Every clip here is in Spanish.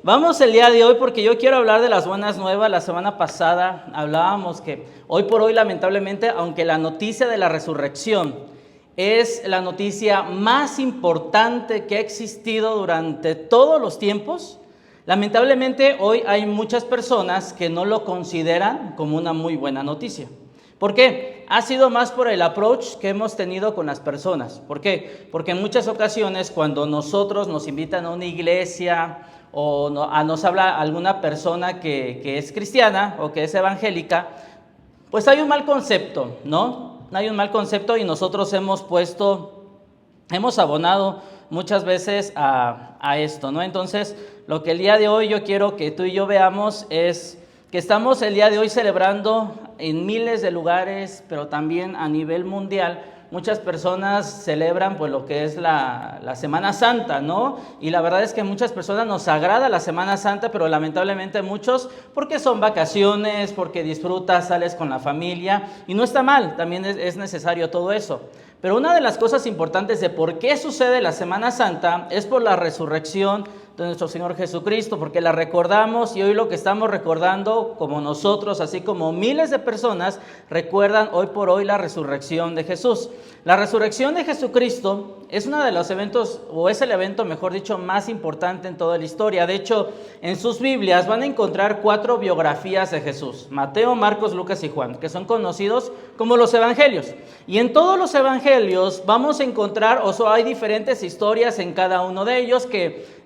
Vamos el día de hoy porque yo quiero hablar de las buenas nuevas. La semana pasada hablábamos que hoy por hoy, lamentablemente, aunque la noticia de la resurrección es la noticia más importante que ha existido durante todos los tiempos, lamentablemente hoy hay muchas personas que no lo consideran como una muy buena noticia. ¿Por qué? Ha sido más por el approach que hemos tenido con las personas. ¿Por qué? Porque en muchas ocasiones cuando nosotros nos invitan a una iglesia o nos habla alguna persona que es cristiana o que es evangélica, pues hay un mal concepto, ¿no? Hay un mal concepto y nosotros hemos abonado muchas veces a esto, ¿no? Entonces, lo que el día de hoy yo quiero que tú y yo veamos es que estamos el día de hoy celebrando en miles de lugares, pero también a nivel mundial. Muchas personas celebran pues lo que es la Semana Santa, ¿no? Y la verdad es que a muchas personas nos agrada la Semana Santa, pero lamentablemente muchos, porque son vacaciones, porque disfrutas, sales con la familia, y no está mal, también es necesario todo eso. Pero una de las cosas importantes de por qué sucede la Semana Santa es por la resurrección de nuestro Señor Jesucristo, porque la recordamos y hoy lo que estamos recordando, como nosotros, así como miles de personas, recuerdan hoy por hoy la resurrección de Jesús. La resurrección de Jesucristo es uno de los eventos, o es el evento, mejor dicho, más importante en toda la historia. De hecho, en sus Biblias van a encontrar 4 biografías de Jesús: Mateo, Marcos, Lucas y Juan, que son conocidos como los evangelios. Y en todos los evangelios vamos a encontrar, hay diferentes historias en cada uno de ellos que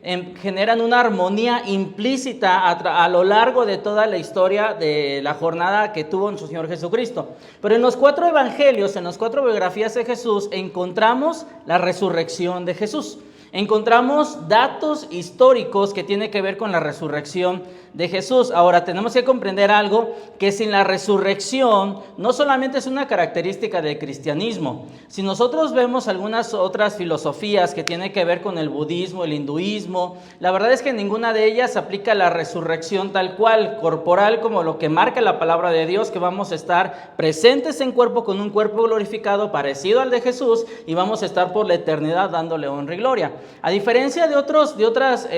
generan una armonía implícita a lo largo de toda la historia de la jornada que tuvo nuestro Señor Jesucristo. Pero en los 4 evangelios, en las 4 biografías de Jesús, encontramos la resurrección de Jesús. Encontramos datos históricos que tienen que ver con la resurrección de Jesús. Ahora, tenemos que comprender algo, que sin la resurrección no solamente es una característica del cristianismo. Si nosotros vemos algunas otras filosofías que tienen que ver con el budismo, el hinduismo, la verdad es que ninguna de ellas aplica la resurrección tal cual, corporal, como lo que marca la palabra de Dios, que vamos a estar presentes en cuerpo con un cuerpo glorificado parecido al de Jesús y vamos a estar por la eternidad dándole honra y gloria. A diferencia de otras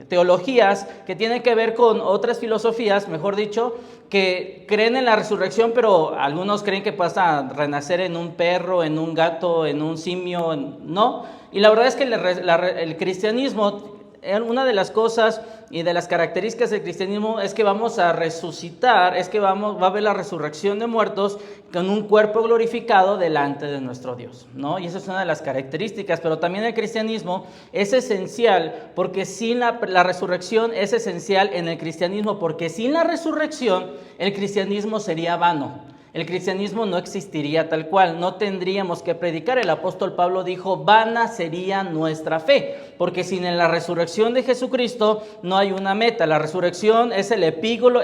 teologías que tienen que ver con otras filosofías, mejor dicho, que creen en la resurrección, pero algunos creen que pasa renacer en un perro, en un gato, en un simio, no. Y la verdad es que el cristianismo, una de las cosas y de las características del cristianismo es que vamos a resucitar, es que va a haber la resurrección de muertos con un cuerpo glorificado delante de nuestro Dios, ¿no? Y esa es una de las características, pero también el cristianismo es esencial, porque sin la resurrección es esencial en el cristianismo, porque sin la resurrección el cristianismo sería vano. El cristianismo no existiría tal cual, no tendríamos que predicar. El apóstol Pablo dijo: vana sería nuestra fe, porque sin la resurrección de Jesucristo no hay una meta. La resurrección es el epílogo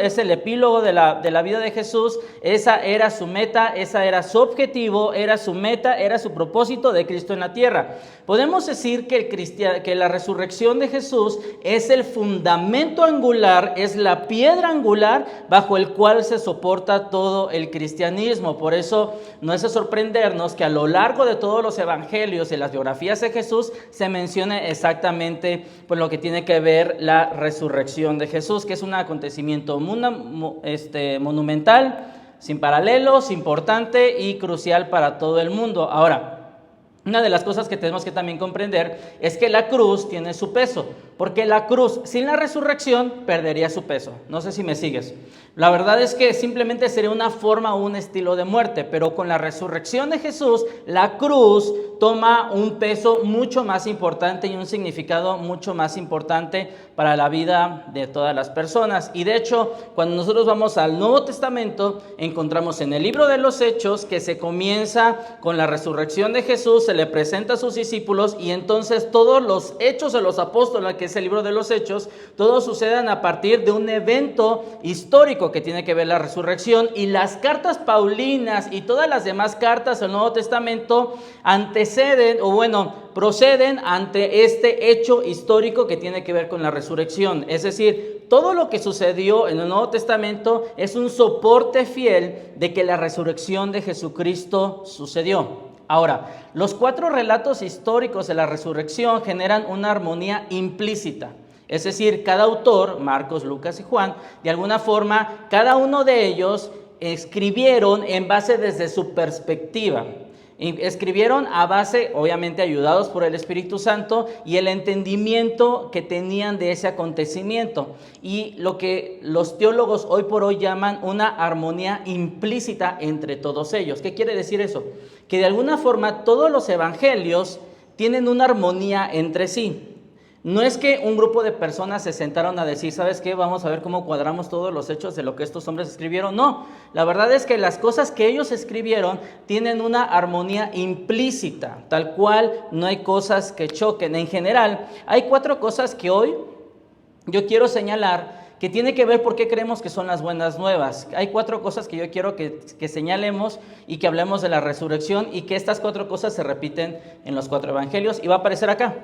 de la vida de Jesús. Esa era su meta, esa era su objetivo, era su meta, era su propósito de Cristo en la tierra. Podemos decir que la resurrección de Jesús es el fundamento angular, es la piedra angular bajo el cual se soporta todo el cristianismo. Por eso no es de sorprendernos que a lo largo de todos los evangelios y las biografías de Jesús se mencione exactamente pues, lo que tiene que ver la resurrección de Jesús, que es un acontecimiento monumental, sin paralelos, importante y crucial para todo el mundo. Ahora, una de las cosas que tenemos que también comprender es que la cruz tiene su peso, porque la cruz sin la resurrección perdería su peso. No sé si me sigues. La verdad es que simplemente sería una forma o un estilo de muerte, pero con la resurrección de Jesús, la cruz toma un peso mucho más importante y un significado mucho más importante para la vida de todas las personas. Y de hecho, cuando nosotros vamos al Nuevo Testamento, encontramos en el libro de los Hechos que se comienza con la resurrección de Jesús, se le presenta a sus discípulos y entonces todos los hechos de los apóstoles, que es el libro de los Hechos, todos suceden a partir de un evento histórico que tiene que ver la resurrección, y las cartas paulinas y todas las demás cartas del Nuevo Testamento proceden ante este hecho histórico que tiene que ver con la resurrección. Es decir, todo lo que sucedió en el Nuevo Testamento es un soporte fiel de que la resurrección de Jesucristo sucedió. Ahora, los 4 relatos históricos de la resurrección generan una armonía implícita. Es decir, cada autor, Marcos, Lucas y Juan, de alguna forma, cada uno de ellos escribieron en base desde su perspectiva. Escribieron a base, obviamente ayudados por el Espíritu Santo y el entendimiento que tenían de ese acontecimiento. Y lo que los teólogos hoy por hoy llaman una armonía implícita entre todos ellos. ¿Qué quiere decir eso? Que de alguna forma todos los evangelios tienen una armonía entre sí. No es que un grupo de personas se sentaron a decir, ¿sabes qué? Vamos a ver cómo cuadramos todos los hechos de lo que estos hombres escribieron. No, la verdad es que las cosas que ellos escribieron tienen una armonía implícita, tal cual no hay cosas que choquen. En general, hay 4 cosas que hoy yo quiero señalar que tiene que ver por qué creemos que son las buenas nuevas. Hay 4 cosas que yo quiero que señalemos y que hablemos de la resurrección y que estas 4 cosas se repiten en los 4 evangelios y va a aparecer acá.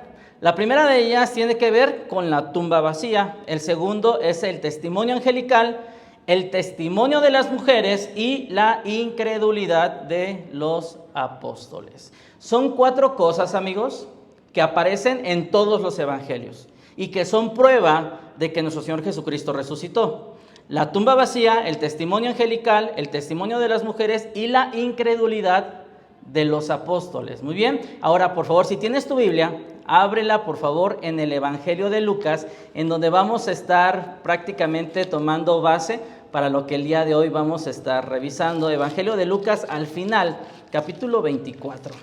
La primera de ellas tiene que ver con la tumba vacía, el segundo es el testimonio angelical, el testimonio de las mujeres y la incredulidad de los apóstoles. Son 4 cosas, amigos, que aparecen en todos los evangelios y que son prueba de que nuestro Señor Jesucristo resucitó. La tumba vacía, el testimonio angelical, el testimonio de las mujeres y la incredulidad de los apóstoles. Muy bien, ahora por favor, si tienes tu Biblia, ábrela por favor en el Evangelio de Lucas, en donde vamos a estar prácticamente tomando base para lo que el día de hoy vamos a estar revisando. Evangelio de Lucas al final, capítulo 24.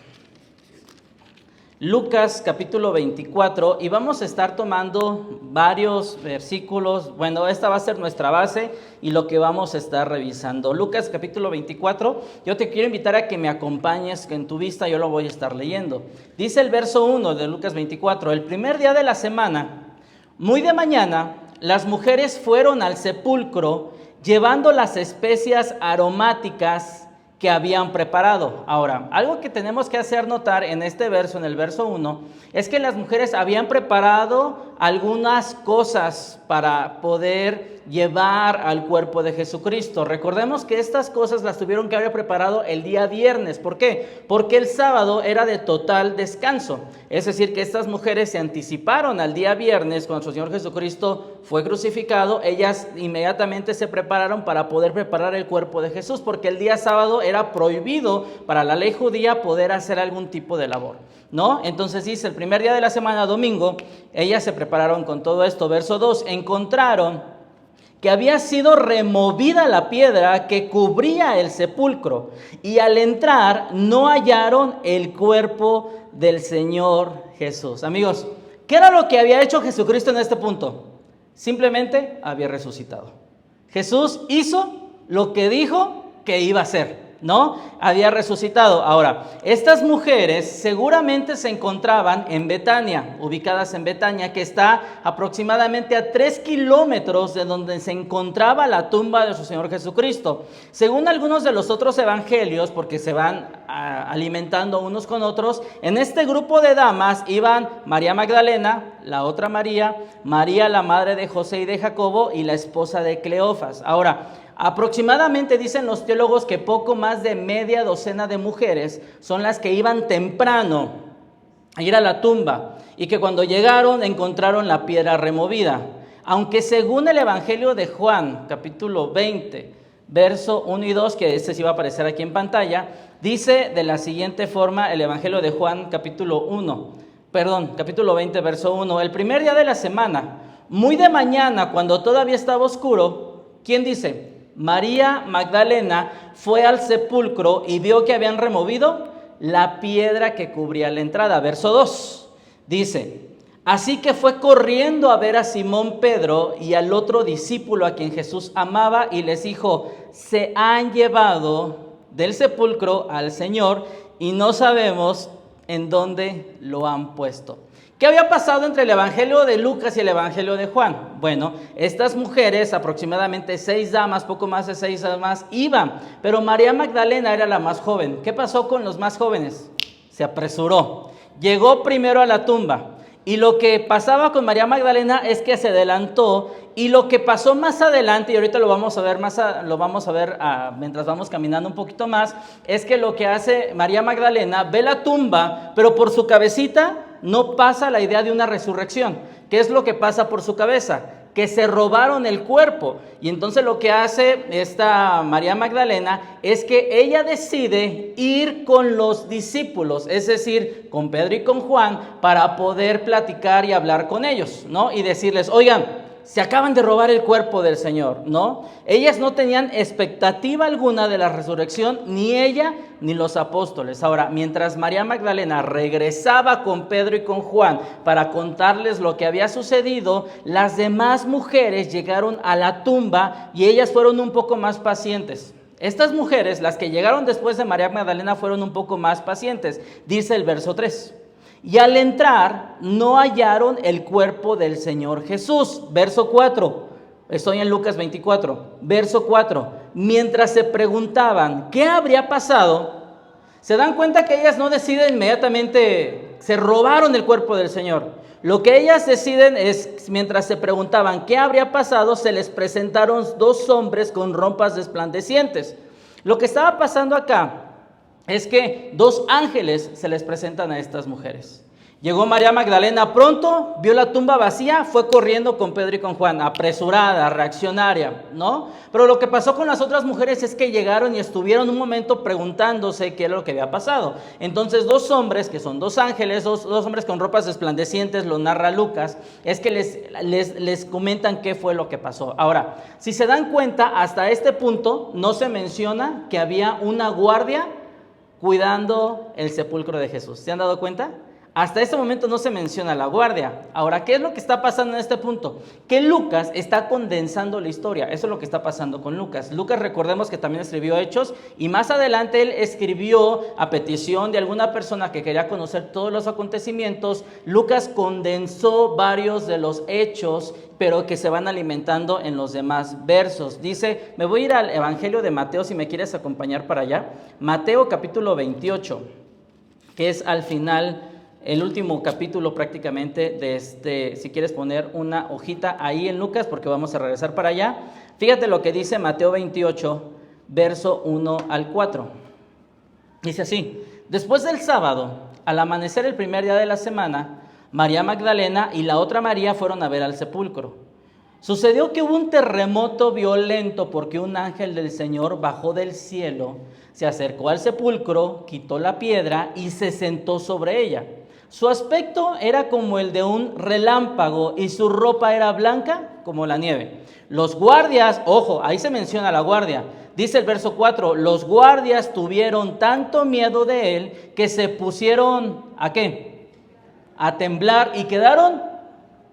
Lucas capítulo 24 y vamos a estar tomando varios versículos. Bueno, esta va a ser nuestra base y lo que vamos a estar revisando. Lucas capítulo 24, yo te quiero invitar a que me acompañes, que en tu vista yo lo voy a estar leyendo. Dice el verso 1 de Lucas 24, el primer día de la semana, muy de mañana, las mujeres fueron al sepulcro llevando las especias aromáticas que habían preparado. Ahora, algo que tenemos que hacer notar en este verso, en el verso 1, es que las mujeres habían preparado algunas cosas para poder llevar al cuerpo de Jesucristo. Recordemos que estas cosas las tuvieron que haber preparado el día viernes. ¿Por qué? Porque el sábado era de total descanso. Es decir, que estas mujeres se anticiparon al día viernes, cuando nuestro Señor Jesucristo fue crucificado. Ellas inmediatamente se prepararon para poder preparar el cuerpo de Jesús, porque el día sábado era prohibido para la ley judía poder hacer algún tipo de labor, ¿no? Entonces dice, el primer día de la semana, domingo, ellas se prepararon con todo esto. Verso 2, encontraron que había sido removida la piedra que cubría el sepulcro, y al entrar no hallaron el cuerpo del Señor Jesús. Amigos, ¿qué era lo que había hecho Jesucristo en este punto? Simplemente había resucitado. Jesús hizo lo que dijo que iba a hacer, ¿no? Había resucitado. Ahora, estas mujeres seguramente se encontraban en Betania, ubicadas en Betania, que está aproximadamente a 3 kilómetros de donde se encontraba la tumba de su Señor Jesucristo. Según algunos de los otros evangelios, porque se van alimentando unos con otros, en este grupo de damas iban María Magdalena, la otra María, María la madre de José y de Jacobo y la esposa de Cleofas. Ahora, aproximadamente dicen los teólogos que poco más de media docena de mujeres son las que iban temprano a ir a la tumba y que cuando llegaron encontraron la piedra removida. Aunque según el Evangelio de Juan, capítulo 20, verso 1 y 2, que este sí va a aparecer aquí en pantalla, dice de la siguiente forma el Evangelio de Juan, capítulo 20, verso 1. El primer día de la semana, muy de mañana, cuando todavía estaba oscuro, ¿quién dice? María Magdalena fue al sepulcro y vio que habían removido la piedra que cubría la entrada. Verso 2 dice, así que fue corriendo a ver a Simón Pedro y al otro discípulo a quien Jesús amaba y les dijo, se han llevado del sepulcro al Señor y no sabemos en dónde lo han puesto. ¿Qué había pasado entre el Evangelio de Lucas y el Evangelio de Juan? Bueno, estas mujeres, aproximadamente 6 damas, poco más de 6 damas, iban, pero María Magdalena era la más joven. ¿Qué pasó con los más jóvenes? Se apresuró, llegó primero a la tumba. Y lo que pasaba con María Magdalena es que se adelantó, y lo que pasó más adelante, y ahorita lo vamos a ver mientras vamos caminando un poquito más, es que lo que hace María Magdalena, ve la tumba, pero por su cabecita no pasa la idea de una resurrección. ¿Qué es lo que pasa por su cabeza? Que se robaron el cuerpo. Y entonces lo que hace esta María Magdalena es que ella decide ir con los discípulos, es decir, con Pedro y con Juan, para poder platicar y hablar con ellos, ¿no? Y decirles, oigan, se acaban de robar el cuerpo del Señor, ¿no? Ellas no tenían expectativa alguna de la resurrección, ni ella ni los apóstoles. Ahora, mientras María Magdalena regresaba con Pedro y con Juan para contarles lo que había sucedido, las demás mujeres llegaron a la tumba y ellas fueron un poco más pacientes. Estas mujeres, las que llegaron después de María Magdalena, fueron un poco más pacientes, dice el verso 3. Y al entrar no hallaron el cuerpo del Señor Jesús. Verso 4, estoy en Lucas 24, verso 4. Mientras se preguntaban qué habría pasado, se dan cuenta que ellas no deciden inmediatamente, se robaron el cuerpo del Señor. Lo que ellas deciden es, mientras se preguntaban qué habría pasado, se les presentaron dos hombres con ropas resplandecientes. Lo que estaba pasando acá es que dos ángeles se les presentan a estas mujeres. Llegó María Magdalena pronto, vio la tumba vacía, fue corriendo con Pedro y con Juan, apresurada, reaccionaria, ¿no? Pero lo que pasó con las otras mujeres es que llegaron y estuvieron un momento preguntándose qué era lo que había pasado. Entonces dos hombres, que son dos ángeles, dos hombres con ropas resplandecientes, lo narra Lucas, es que les comentan qué fue lo que pasó. Ahora, si se dan cuenta, hasta este punto no se menciona que había una guardia cuidando el sepulcro de Jesús. ¿Se han dado cuenta? Hasta este momento no se menciona la guardia. Ahora, ¿qué es lo que está pasando en este punto? Que Lucas está condensando la historia. Eso es lo que está pasando con Lucas. Lucas, recordemos que también escribió Hechos y más adelante él escribió a petición de alguna persona que quería conocer todos los acontecimientos. Lucas condensó varios de los hechos, pero que se van alimentando en los demás versos. Dice, me voy a ir al Evangelio de Mateo si me quieres acompañar para allá. Mateo capítulo 28, que es al final el último capítulo prácticamente de si quieres poner una hojita ahí en Lucas, porque vamos a regresar para allá. Fíjate lo que dice Mateo 28, verso 1 al 4. Dice así, después del sábado, al amanecer el primer día de la semana, María Magdalena y la otra María fueron a ver al sepulcro. Sucedió que hubo un terremoto violento porque un ángel del Señor bajó del cielo, se acercó al sepulcro, quitó la piedra y se sentó sobre ella. Su aspecto era como el de un relámpago y su ropa era blanca como la nieve. Los guardias, ojo, ahí se menciona la guardia. Dice el verso 4, los guardias tuvieron tanto miedo de él que se pusieron, ¿a qué? A temblar y quedaron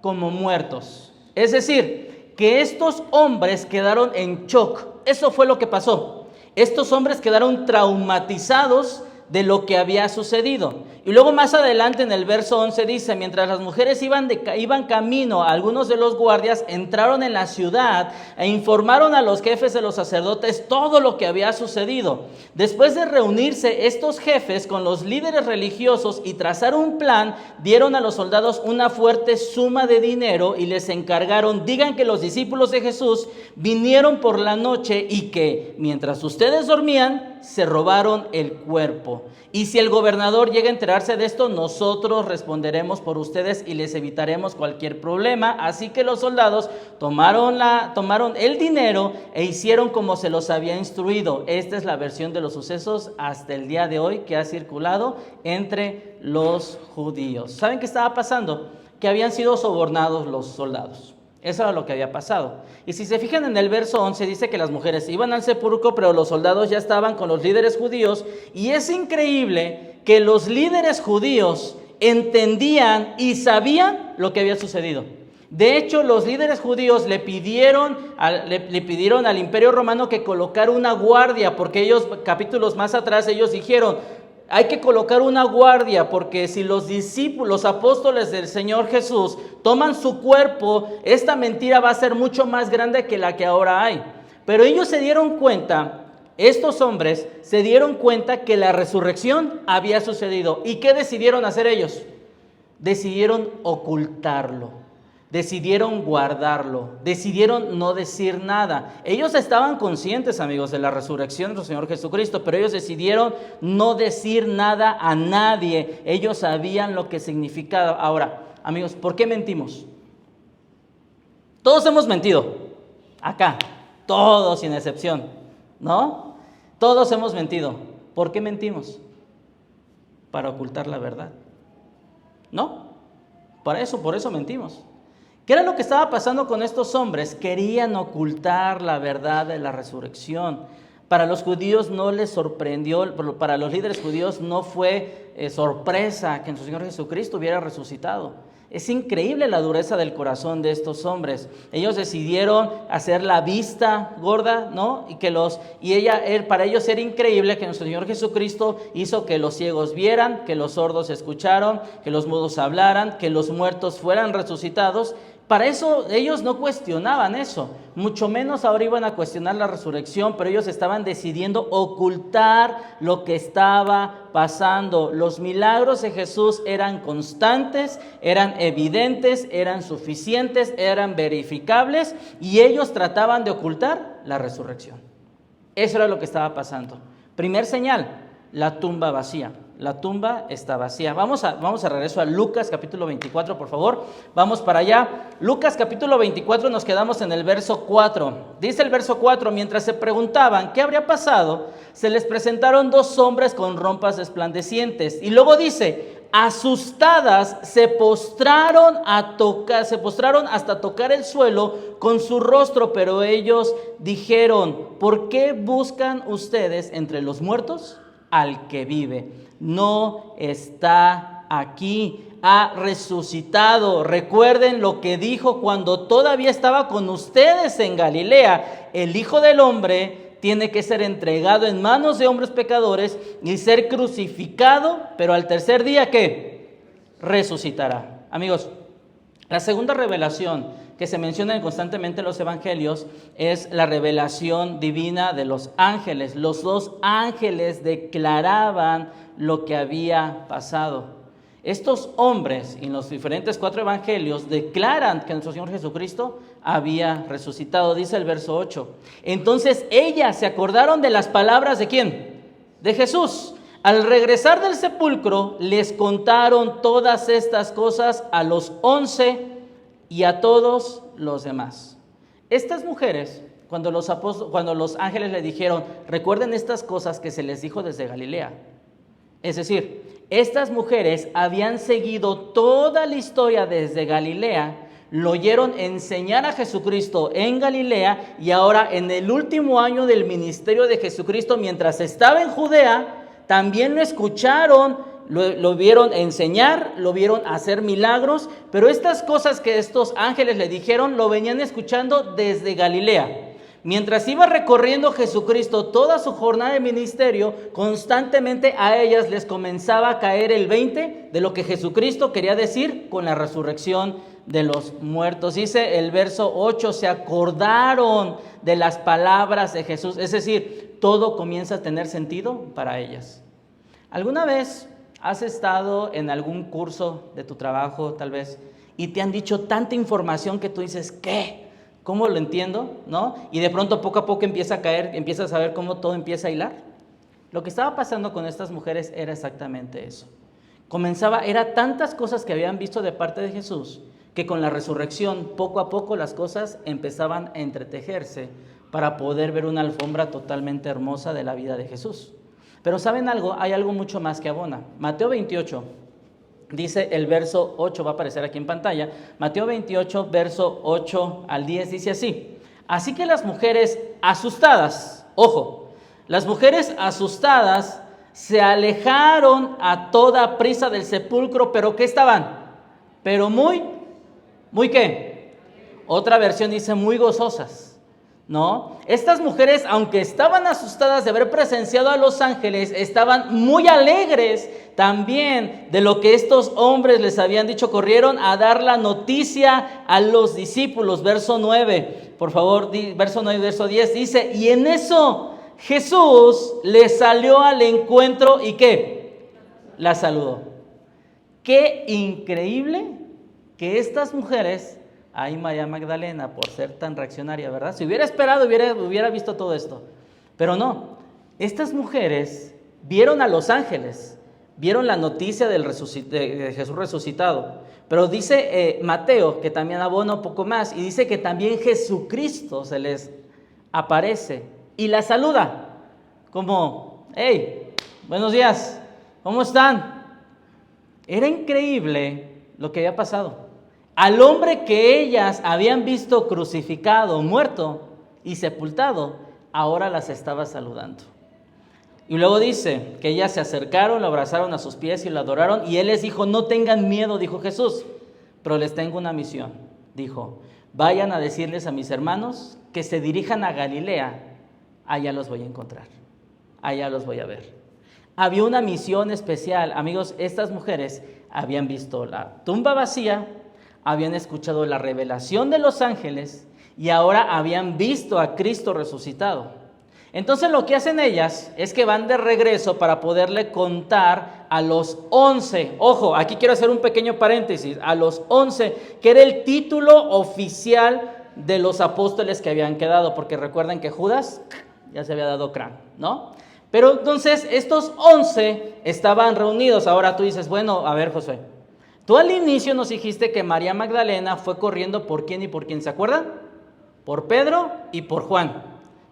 como muertos. Es decir, que estos hombres quedaron en shock. Eso fue lo que pasó. Estos hombres quedaron traumatizados de lo que había sucedido. Y luego más adelante en el verso 11 dice, mientras las mujeres iban camino, algunos de los guardias entraron en la ciudad e informaron a los jefes de los sacerdotes todo lo que había sucedido. Después de reunirse estos jefes con los líderes religiosos y trazar un plan, dieron a los soldados una fuerte suma de dinero y les encargaron, digan que los discípulos de Jesús vinieron por la noche y que mientras ustedes dormían, se robaron el cuerpo. Y si el gobernador llega a enterarse de esto, nosotros responderemos por ustedes y les evitaremos cualquier problema. Así que los soldados tomaron el dinero e hicieron como se los había instruido. Esta es la versión de los sucesos hasta el día de hoy que ha circulado entre los judíos. ¿Saben qué estaba pasando? Que habían sido sobornados los soldados. Eso era lo que había pasado. Y si se fijan en el verso 11, dice que las mujeres iban al sepulcro, pero los soldados ya estaban con los líderes judíos. Y es increíble que los líderes judíos entendían y sabían lo que había sucedido. De hecho, los líderes judíos le pidieron al Imperio Romano que colocara una guardia, porque ellos, capítulos más atrás, ellos dijeron, hay que colocar una guardia porque si los discípulos, los apóstoles del Señor Jesús toman su cuerpo, esta mentira va a ser mucho más grande que la que ahora hay. Pero ellos se dieron cuenta, estos hombres se dieron cuenta que la resurrección había sucedido. ¿Y qué decidieron hacer ellos? Decidieron ocultarlo. decidieron guardarlo, decidieron no decir nada. Ellos estaban conscientes, amigos, de la resurrección de nuestro Señor Jesucristo, pero ellos decidieron no decir nada a nadie. Ellos sabían lo que significaba. Ahora, amigos, ¿por qué mentimos? Todos hemos mentido, acá, todos sin excepción, ¿no? Todos hemos mentido. ¿Por qué mentimos? Para ocultar la verdad, ¿no? Por eso mentimos. ¿Qué era lo que estaba pasando con estos hombres? Querían ocultar la verdad de la resurrección. Para los judíos no les sorprendió, para los líderes judíos no fue sorpresa que nuestro Señor Jesucristo hubiera resucitado. Es increíble la dureza del corazón de estos hombres. Ellos decidieron hacer la vista gorda, ¿no? Para ellos era increíble que nuestro Señor Jesucristo hizo que los ciegos vieran, que los sordos escucharon, que los mudos hablaran, que los muertos fueran resucitados. Para eso ellos no cuestionaban eso, mucho menos ahora iban a cuestionar la resurrección, pero ellos estaban decidiendo ocultar lo que estaba pasando. Los milagros de Jesús eran constantes, eran evidentes, eran suficientes, eran verificables y ellos trataban de ocultar la resurrección. Eso era lo que estaba pasando. Primer señal, la tumba vacía. La tumba está vacía. Vamos a regreso a Lucas capítulo 24, por favor. Vamos para allá. Lucas capítulo 24, nos quedamos en el verso 4. Dice el verso 4, mientras se preguntaban qué habría pasado, se les presentaron dos hombres con rompas resplandecientes. Y luego dice, asustadas se postraron hasta tocar el suelo con su rostro, pero ellos dijeron, ¿por qué buscan ustedes entre los muertos al que vive? No está aquí, ha resucitado. Recuerden lo que dijo cuando todavía estaba con ustedes en Galilea. El Hijo del Hombre tiene que ser entregado en manos de hombres pecadores y ser crucificado, pero al tercer día, ¿qué? Resucitará. Amigos, la segunda revelación que se menciona constantemente en los evangelios es la revelación divina de los ángeles. Los dos ángeles declaraban lo que había pasado. Estos hombres en los diferentes 4 evangelios declaran que nuestro Señor Jesucristo había resucitado. Dice el verso 8. Entonces ellas se acordaron de las palabras ¿de quién? De Jesús. Al regresar del sepulcro les contaron todas estas cosas a los 11 y a todos los demás. Estas mujeres, cuando los ángeles le dijeron, recuerden estas cosas que se les dijo desde Galilea. Es decir, estas mujeres habían seguido toda la historia desde Galilea, lo oyeron enseñar a Jesucristo en Galilea y ahora en el último año del ministerio de Jesucristo, mientras estaba en Judea, también lo escucharon, lo vieron enseñar, lo vieron hacer milagros, pero estas cosas que estos ángeles le dijeron lo venían escuchando desde Galilea. Mientras iba recorriendo Jesucristo toda su jornada de ministerio, constantemente a ellas les comenzaba a caer el 20 de lo que Jesucristo quería decir con la resurrección de los muertos. Dice el verso 8, se acordaron de las palabras de Jesús, es decir, todo comienza a tener sentido para ellas. ¿Alguna vez has estado en algún curso de tu trabajo, tal vez, y te han dicho tanta información que tú dices, ¿qué? ¿Cómo lo entiendo? ¿No? Y de pronto poco a poco empieza a caer, empiezas a ver cómo todo empieza a hilar. Lo que estaba pasando con estas mujeres era exactamente eso. Era tantas cosas que habían visto de parte de Jesús, que con la resurrección poco a poco las cosas empezaban a entretejerse para poder ver una alfombra totalmente hermosa de la vida de Jesús. Pero ¿saben algo? Hay algo mucho más que abona. Mateo 28. Dice el verso 8, va a aparecer aquí en pantalla. Mateo 28, verso 8 al 10, dice así. Así que las mujeres asustadas, ojo, las mujeres asustadas se alejaron a toda prisa del sepulcro, pero ¿qué estaban? Pero muy ¿qué? Otra versión dice muy gozosas. ¿No? Estas mujeres, aunque estaban asustadas de haber presenciado a los ángeles, estaban muy alegres también de lo que estos hombres les habían dicho. Corrieron a dar la noticia a los discípulos. Verso 9, por favor, verso 9 y verso 10 dice, y en eso Jesús les salió al encuentro y ¿qué? La saludó. Qué increíble que estas mujeres Ay, María Magdalena, por ser tan reaccionaria, ¿verdad? Si hubiera esperado, hubiera visto todo esto. Pero no, estas mujeres vieron a los ángeles, vieron la noticia de Jesús resucitado. Pero dice Mateo, que también abona un poco más, y dice que también Jesucristo se les aparece y la saluda, como, hey, buenos días, ¿cómo están? Era increíble lo que había pasado. Al hombre que ellas habían visto crucificado, muerto y sepultado, ahora las estaba saludando. Y luego dice que ellas se acercaron, lo abrazaron a sus pies y lo adoraron. Y él les dijo, no tengan miedo, dijo Jesús, pero les tengo una misión. Dijo, vayan a decirles a mis hermanos que se dirijan a Galilea, allá los voy a encontrar, allá los voy a ver. Había una misión especial. Amigos, estas mujeres habían visto la tumba vacía, habían escuchado la revelación de los ángeles y ahora habían visto a Cristo resucitado. Entonces lo que hacen ellas es que van de regreso para poderle contar a los 11, ojo, aquí quiero hacer un pequeño paréntesis, a los 11, que era el título oficial de los apóstoles que habían quedado, porque recuerden que Judas ya se había dado crán, ¿no? Pero entonces estos 11 estaban reunidos. Ahora tú dices, bueno, a ver, José, tú al inicio nos dijiste que María Magdalena fue corriendo por quién y por quién, ¿se acuerdan? Por Pedro y por Juan,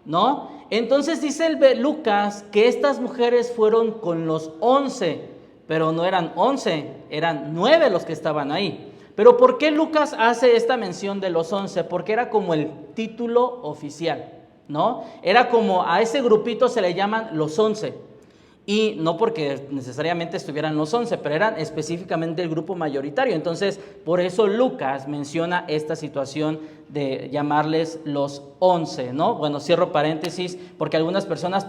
¿no? Entonces dice Lucas que estas mujeres fueron con los 11, pero no eran 11, eran 9 los que estaban ahí. Pero ¿por qué Lucas hace esta mención de los 11? Porque era como el título oficial, ¿no? Era como a ese grupito se le llaman los 11. Y no porque necesariamente estuvieran los 11, pero eran específicamente el grupo mayoritario. Entonces, por eso Lucas menciona esta situación de llamarles los 11, ¿no? Bueno, cierro paréntesis, porque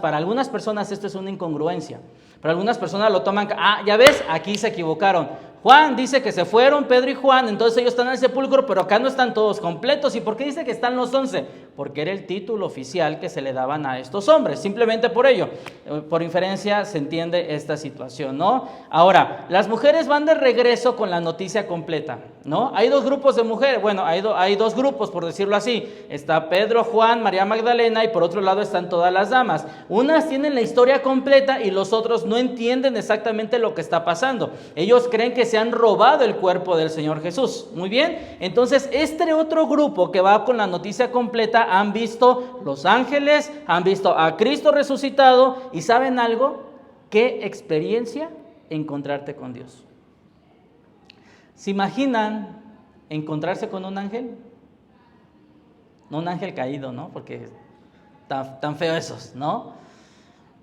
para algunas personas esto es una incongruencia. Para algunas personas lo toman, ya ves, aquí se equivocaron. Juan dice que se fueron Pedro y Juan, entonces ellos están en el sepulcro, pero acá no están todos completos. ¿Y por qué dice que están los 11? Porque era el título oficial que se le daban a estos hombres, simplemente por ello. Por inferencia se entiende esta situación, ¿no? Ahora, las mujeres van de regreso con la noticia completa, ¿no? Hay dos grupos de mujeres, bueno, hay dos grupos, por decirlo así. Está Pedro, Juan, María Magdalena, y por otro lado están todas las damas. Unas tienen la historia completa y los otros no entienden exactamente lo que está pasando. Ellos creen que se han robado el cuerpo del Señor Jesús. Muy bien, entonces este otro grupo que va con la noticia completa han visto los ángeles, han visto a Cristo resucitado y ¿saben algo? ¿Qué experiencia encontrarte con Dios? ¿Se imaginan encontrarse con un ángel? No un ángel caído, ¿no? Porque tan feo esos, ¿no?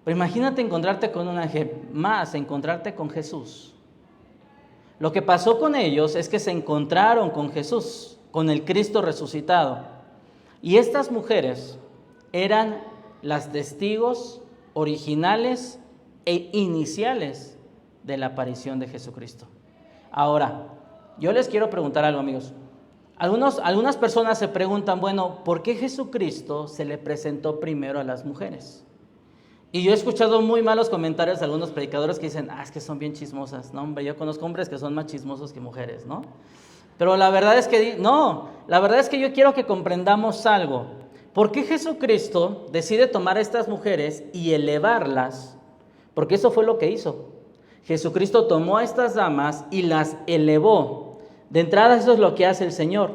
Pero imagínate encontrarte con un ángel, más encontrarte con Jesús. Lo que pasó con ellos es que se encontraron con Jesús, con el Cristo resucitado. Y estas mujeres eran las testigos originales e iniciales de la aparición de Jesucristo. Ahora, yo les quiero preguntar algo, amigos. Algunas personas se preguntan, bueno, ¿por qué Jesucristo se le presentó primero a las mujeres? Y yo he escuchado muy malos comentarios de algunos predicadores que dicen, es que son bien chismosas. No, hombre, yo conozco hombres que son más chismosos que mujeres, ¿no? Pero la verdad es que, la verdad es que yo quiero que comprendamos algo. ¿Por qué Jesucristo decide tomar a estas mujeres y elevarlas? Porque eso fue lo que hizo. Jesucristo tomó a estas damas y las elevó. De entrada, eso es lo que hace el Señor.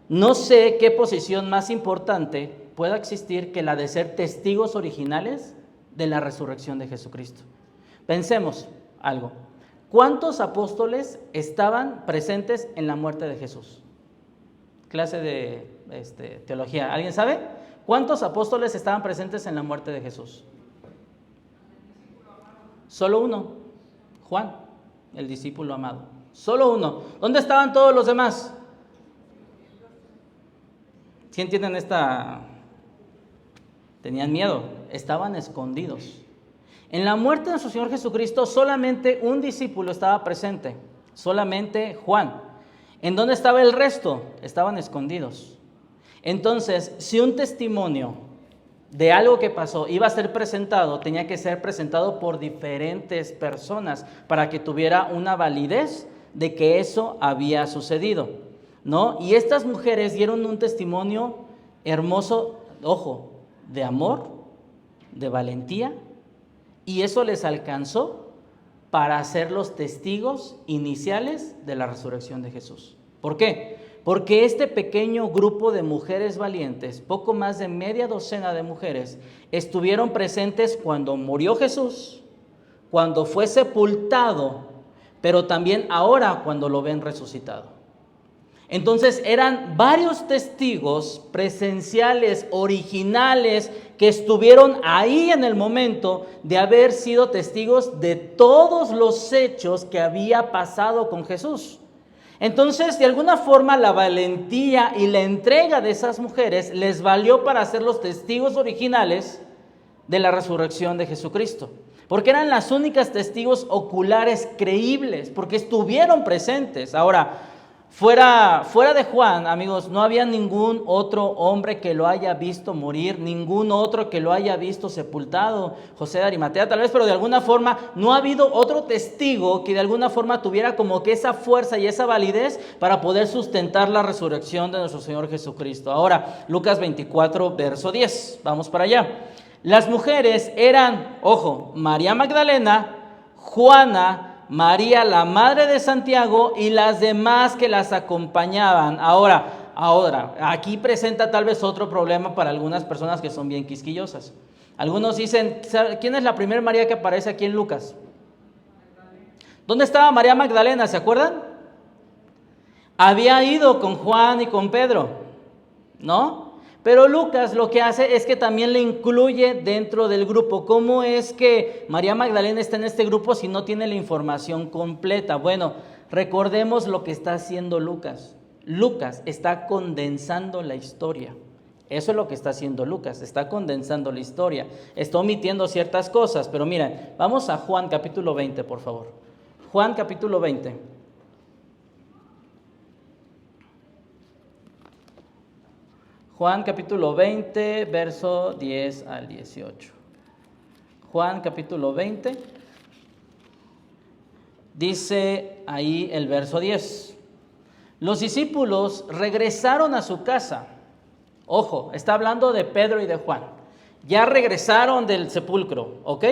No sé qué posición más importante pueda existir que la de ser testigos originales de la resurrección de Jesucristo. Pensemos algo. ¿Cuántos apóstoles estaban presentes en la muerte de Jesús? Clase de teología. ¿Alguien sabe? ¿Cuántos apóstoles estaban presentes en la muerte de Jesús? Solo uno. Juan, el discípulo amado. Solo uno. ¿Dónde estaban todos los demás? ¿Sí entienden esta? Tenían miedo, estaban escondidos. En la muerte de nuestro Señor Jesucristo solamente un discípulo estaba presente, solamente Juan. ¿En dónde estaba el resto? Estaban escondidos. Entonces, si un testimonio de algo que pasó iba a ser presentado, tenía que ser presentado por diferentes personas para que tuviera una validez de que eso había sucedido. ¿no? Y estas mujeres dieron un testimonio hermoso, ojo, de amor, de valentía, y eso les alcanzó para ser los testigos iniciales de la resurrección de Jesús. ¿Por qué? Porque este pequeño grupo de mujeres valientes, poco más de media docena de mujeres, estuvieron presentes cuando murió Jesús, cuando fue sepultado, pero también ahora cuando lo ven resucitado. Entonces eran varios testigos presenciales, originales, que estuvieron ahí en el momento de haber sido testigos de todos los hechos que había pasado con Jesús. Entonces, de alguna forma, la valentía y la entrega de esas mujeres les valió para ser los testigos originales de la resurrección de Jesucristo. Porque eran las únicas testigos oculares creíbles, porque estuvieron presentes. Ahora, fuera de Juan, amigos, no había ningún otro hombre que lo haya visto morir, ningún otro que lo haya visto sepultado. José de Arimatea tal vez, pero de alguna forma no ha habido otro testigo que de alguna forma tuviera como que esa fuerza y esa validez para poder sustentar la resurrección de nuestro Señor Jesucristo. Ahora, Lucas 24, verso 10, vamos para allá. Las mujeres eran, ojo, María Magdalena, Juana, María, la madre de Santiago, y las demás que las acompañaban. Ahora, aquí presenta tal vez otro problema para algunas personas que son bien quisquillosas. Algunos dicen, ¿quién es la primera María que aparece aquí en Lucas? ¿Dónde estaba María Magdalena? ¿Se acuerdan? Había ido con Juan y con Pedro, ¿no? Pero Lucas lo que hace es que también le incluye dentro del grupo. ¿Cómo es que María Magdalena está en este grupo si no tiene la información completa? Bueno, recordemos lo que está haciendo Lucas. Lucas está condensando la historia. Eso es lo que está haciendo Lucas, está condensando la historia. Está omitiendo ciertas cosas, pero miren, vamos a Juan capítulo 20, por favor. Juan capítulo 20. Juan capítulo 20, verso 10 al 18. Juan capítulo 20, dice ahí el verso 10. Los discípulos regresaron a su casa. Ojo, está hablando de Pedro y de Juan. Ya regresaron del sepulcro, ¿ok?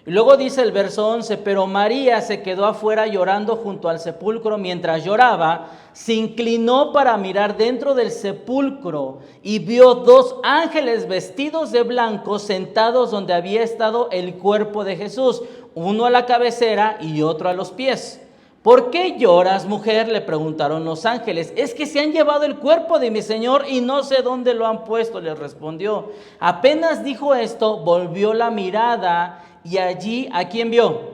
Y luego dice el verso 11, pero María se quedó afuera llorando junto al sepulcro. Mientras lloraba, se inclinó para mirar dentro del sepulcro y vio dos ángeles vestidos de blanco sentados donde había estado el cuerpo de Jesús, uno a la cabecera y otro a los pies. ¿Por qué lloras, mujer?, le preguntaron los ángeles. Es que se han llevado el cuerpo de mi Señor y no sé dónde lo han puesto, les respondió. Apenas dijo esto, volvió la mirada y allí, ¿a quién vio?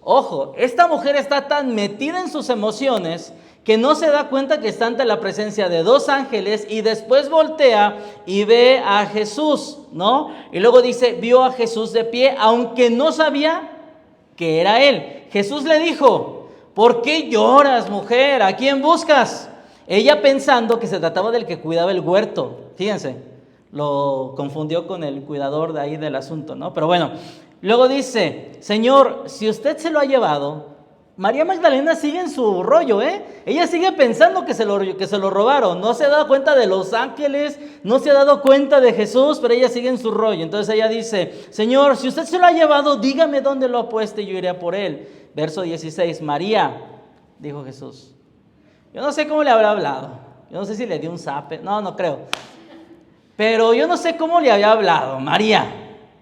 Ojo, esta mujer está tan metida en sus emociones que no se da cuenta que está ante la presencia de dos ángeles y después voltea y ve a Jesús, ¿no? Y luego dice, vio a Jesús de pie, aunque no sabía que era él. Jesús le dijo, ¿por qué lloras, mujer? ¿A quién buscas? Ella pensando que se trataba del que cuidaba el huerto. Fíjense, lo confundió con el cuidador de ahí del asunto, ¿no? Pero bueno, luego dice, Señor, si usted se lo ha llevado, María Magdalena sigue en su rollo, Ella sigue pensando que se lo robaron. No se ha dado cuenta de los ángeles, no se ha dado cuenta de Jesús, pero ella sigue en su rollo. Entonces ella dice, Señor, si usted se lo ha llevado, dígame dónde lo ha puesto y yo iré a por él. Verso 16, María, dijo Jesús. Yo no sé cómo le habrá hablado. Yo no sé si le dio un zape. No creo. Pero yo no sé cómo le había hablado. María,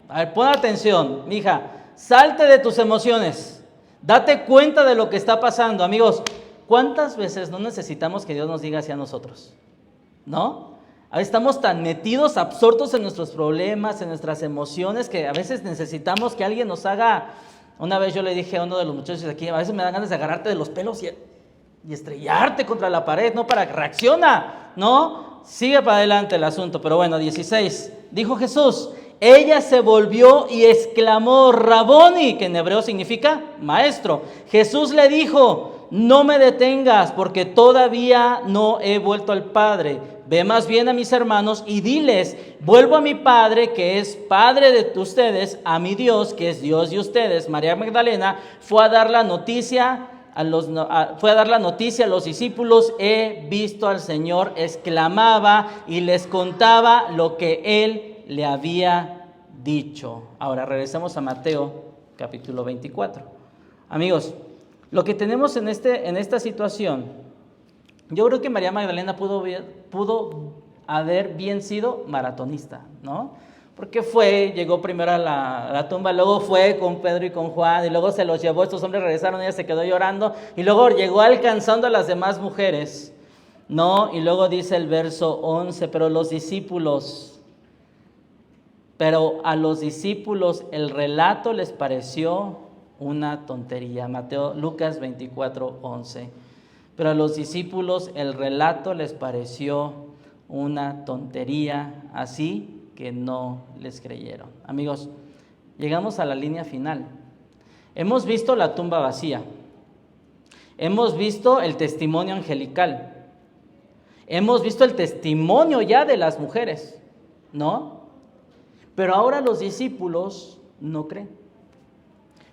a ver, pon atención, mija, salte de tus emociones. Date cuenta de lo que está pasando. Amigos, ¿cuántas veces no necesitamos que Dios nos diga así a nosotros? ¿No? A veces estamos tan metidos, absortos en nuestros problemas, en nuestras emociones, que a veces necesitamos que alguien nos haga. Una vez yo le dije a uno de los muchachos aquí, a veces me dan ganas de agarrarte de los pelos y estrellarte contra la pared, ¿no? Para que reacciona, ¿no? Sigue para adelante el asunto, pero bueno, 16. Dijo Jesús, ella se volvió y exclamó, Raboni, que en hebreo significa maestro. Jesús le dijo, no me detengas porque todavía no he vuelto al Padre. Ve más bien a mis hermanos y diles, vuelvo a mi Padre que es Padre de ustedes, a mi Dios que es Dios de ustedes. María Magdalena fue a dar la noticia fue a dar la noticia a los discípulos: he visto al Señor, exclamaba y les contaba lo que Él le había dicho. Ahora regresamos a Mateo capítulo 24. Amigos, lo que tenemos en esta situación, yo creo que María Magdalena pudo haber bien sido maratonista, ¿no? Porque llegó primero a la tumba, luego fue con Pedro y con Juan, y luego se los llevó, estos hombres regresaron, ella se quedó llorando, y luego llegó alcanzando a las demás mujeres, ¿no? Y luego dice el verso 11, pero a los discípulos el relato les pareció una tontería. Lucas 24, 11. Pero a los discípulos el relato les pareció una tontería, así que no les creyeron. Amigos, llegamos a la línea final. Hemos visto la tumba vacía. Hemos visto el testimonio angelical. Hemos visto el testimonio ya de las mujeres, ¿no? Pero ahora los discípulos no creen.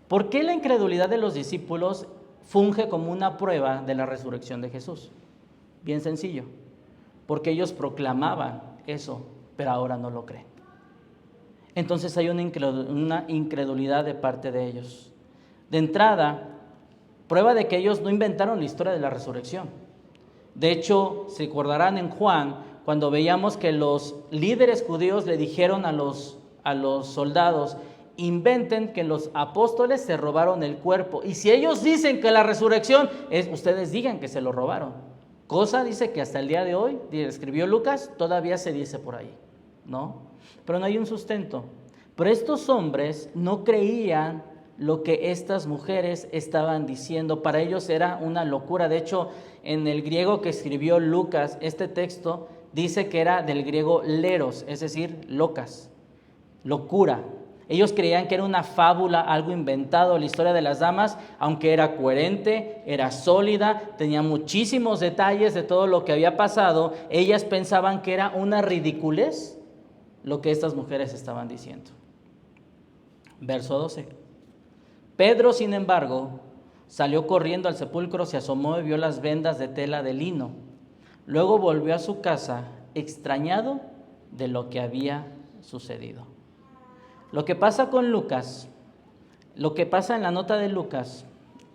¿Por qué la incredulidad de los discípulos funge como una prueba de la resurrección de Jesús? Bien sencillo. Porque ellos proclamaban eso, pero ahora no lo creen. Entonces hay una incredulidad de parte de ellos. De entrada, prueba de que ellos no inventaron la historia de la resurrección. De hecho, se acordarán en Juan, cuando veíamos que los líderes judíos le dijeron a los soldados: inventen que los apóstoles se robaron el cuerpo. Y si ellos dicen que la resurrección es, ustedes digan que se lo robaron. Cosa, dice, que hasta el día de hoy, escribió Lucas, todavía se dice por ahí, ¿no? Pero no hay un sustento. Pero estos hombres no creían lo que estas mujeres estaban diciendo. Para ellos era una locura. De hecho, en el griego que escribió Lucas, este texto dice que era del griego leros, es decir, locas, locura. Ellos creían que era una fábula, algo inventado. La historia de las damas, aunque era coherente, era sólida, tenía muchísimos detalles de todo lo que había pasado, ellas pensaban que era una ridiculez lo que estas mujeres estaban diciendo. Verso 12. Pedro, sin embargo, salió corriendo al sepulcro, se asomó y vio las vendas de tela de lino. Luego volvió a su casa, extrañado de lo que había sucedido. Lo que pasa con Lucas, lo que pasa en la nota de Lucas,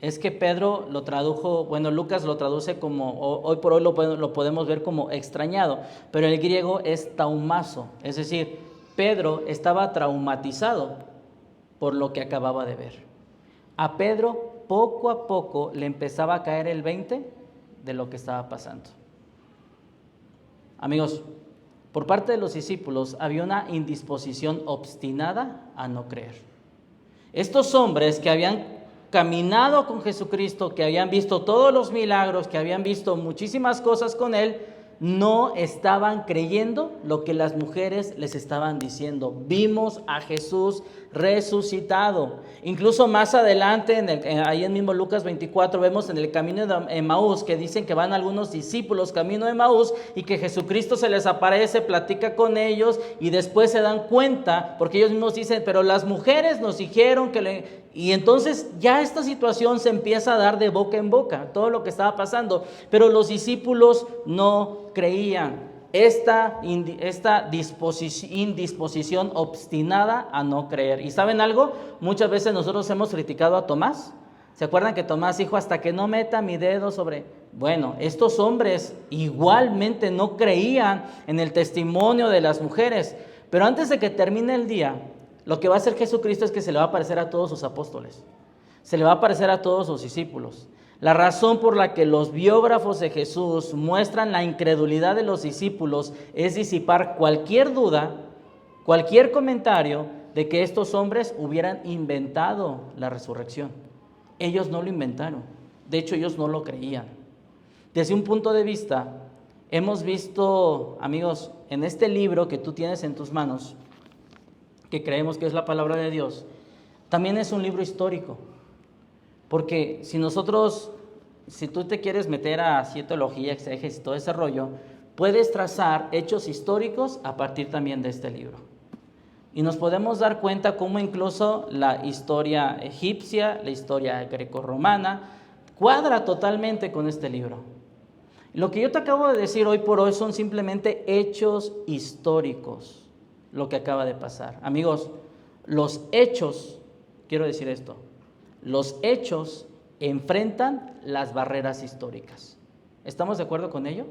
es que Pedro lo tradujo, Lucas lo traduce como, hoy por hoy lo podemos ver como extrañado, pero el griego es taumazo, es decir, Pedro estaba traumatizado por lo que acababa de ver. A Pedro poco a poco le empezaba a caer el 20 de lo que estaba pasando. Amigos, por parte de los discípulos había una indisposición obstinada a no creer. Estos hombres que habían caminado con Jesucristo, que habían visto todos los milagros, que habían visto muchísimas cosas con Él, no estaban creyendo lo que las mujeres les estaban diciendo. Vimos a Jesús resucitado. Incluso más adelante, ahí en mismo Lucas 24, vemos en el camino de Emaús que dicen que van algunos discípulos camino de Emaús y que Jesucristo se les aparece, platica con ellos y después se dan cuenta, porque ellos mismos dicen, pero las mujeres nos dijeron que y entonces ya esta situación se empieza a dar de boca en boca, todo lo que estaba pasando, pero los discípulos no creían. Esta indisposición obstinada a no creer. ¿Y saben algo? Muchas veces nosotros hemos criticado a Tomás. ¿Se acuerdan que Tomás dijo, hasta que no meta mi dedo sobre? Bueno, estos hombres igualmente no creían en el testimonio de las mujeres, pero antes de que termine el día, lo que va a hacer Jesucristo es que se le va a aparecer a todos sus apóstoles, se le va a aparecer a todos sus discípulos. La razón por la que los biógrafos de Jesús muestran la incredulidad de los discípulos es disipar cualquier duda, cualquier comentario de que estos hombres hubieran inventado la resurrección. Ellos no lo inventaron, de hecho ellos no lo creían. Desde un punto de vista, hemos visto, amigos, en este libro que tú tienes en tus manos, que creemos que es la palabra de Dios, también es un libro histórico. Porque si tú te quieres meter a teología, exégesis, todo ese rollo, puedes trazar hechos históricos a partir también de este libro. Y nos podemos dar cuenta cómo incluso la historia egipcia, la historia grecorromana, cuadra totalmente con este libro. Lo que yo te acabo de decir hoy por hoy son simplemente hechos históricos, lo que acaba de pasar. Amigos, los hechos, quiero decir esto, los hechos enfrentan las barreras históricas. ¿Estamos de acuerdo con ello?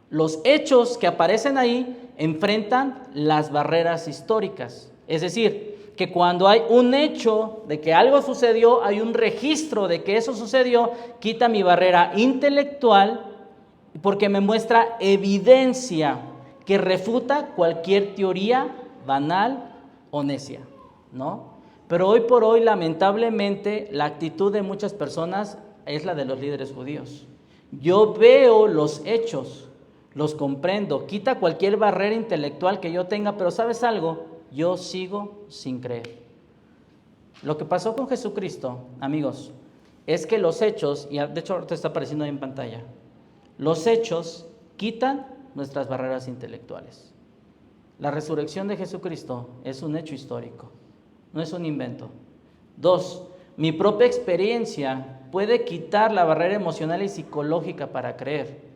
Los hechos que aparecen ahí enfrentan las barreras históricas. Es decir, que cuando hay un hecho de que algo sucedió, hay un registro de que eso sucedió, quita mi barrera intelectual porque me muestra evidencia que refuta cualquier teoría banal o necia, ¿no? Pero hoy por hoy, lamentablemente, la actitud de muchas personas es la de los líderes judíos. Yo veo los hechos, los comprendo, quita cualquier barrera intelectual que yo tenga, pero ¿sabes algo? Yo sigo sin creer. Lo que pasó con Jesucristo, amigos, es que los hechos, y de hecho ahorita está apareciendo ahí en pantalla, los hechos quitan nuestras barreras intelectuales. La resurrección de Jesucristo es un hecho histórico, no es un invento. 2, mi propia experiencia puede quitar la barrera emocional y psicológica para creer.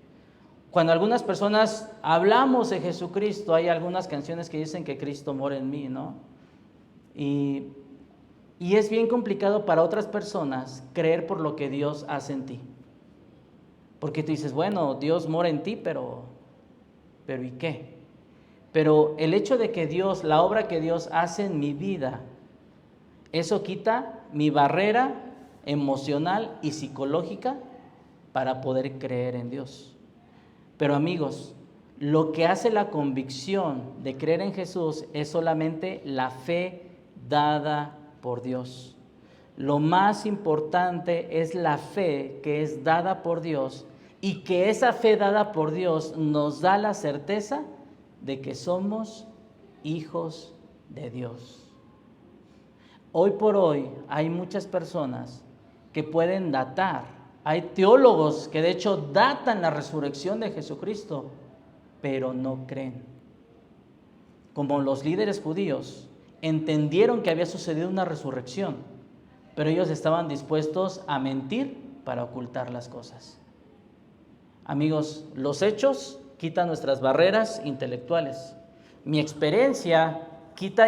Cuando algunas personas hablamos de Jesucristo, hay algunas canciones que dicen que Cristo mora en mí, ¿no? Y es bien complicado para otras personas creer por lo que Dios hace en ti. Porque tú dices, bueno, Dios mora en ti, pero ¿y qué? Pero el hecho de que Dios, la obra que Dios hace en mi vida, eso quita mi barrera emocional y psicológica para poder creer en Dios. Pero amigos, lo que hace la convicción de creer en Jesús es solamente la fe dada por Dios. Lo más importante es la fe que es dada por Dios y que esa fe dada por Dios nos da la certeza de que somos hijos de Dios. Hoy por hoy hay muchas personas que pueden datar, hay teólogos que de hecho datan la resurrección de Jesucristo, pero no creen. Como los líderes judíos entendieron que había sucedido una resurrección, pero ellos estaban dispuestos a mentir para ocultar las cosas. Amigos, los hechos quitan nuestras barreras intelectuales. Mi experiencia quita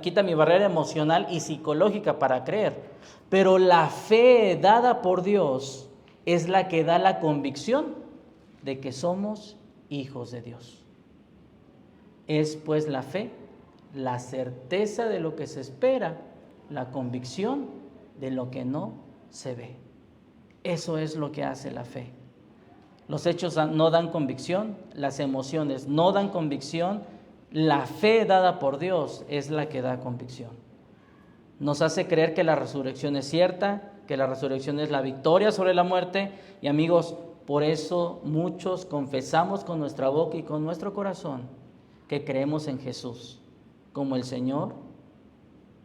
quita mi barrera emocional y psicológica para creer. Pero la fe dada por Dios es la que da la convicción de que somos hijos de Dios. Es pues la fe, la certeza de lo que se espera, la convicción de lo que no se ve. Eso es lo que hace la fe. Los hechos no dan convicción, las emociones no dan convicción, la fe dada por Dios es la que da convicción. Nos hace creer que la resurrección es cierta, que la resurrección es la victoria sobre la muerte. Y amigos, por eso muchos confesamos con nuestra boca y con nuestro corazón que creemos en Jesús como el Señor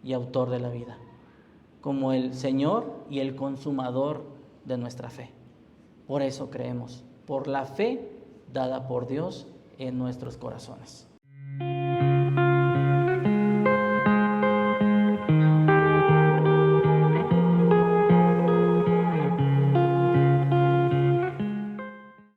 y autor de la vida, como el Señor y el consumador de nuestra fe. Por eso creemos, por la fe dada por Dios en nuestros corazones.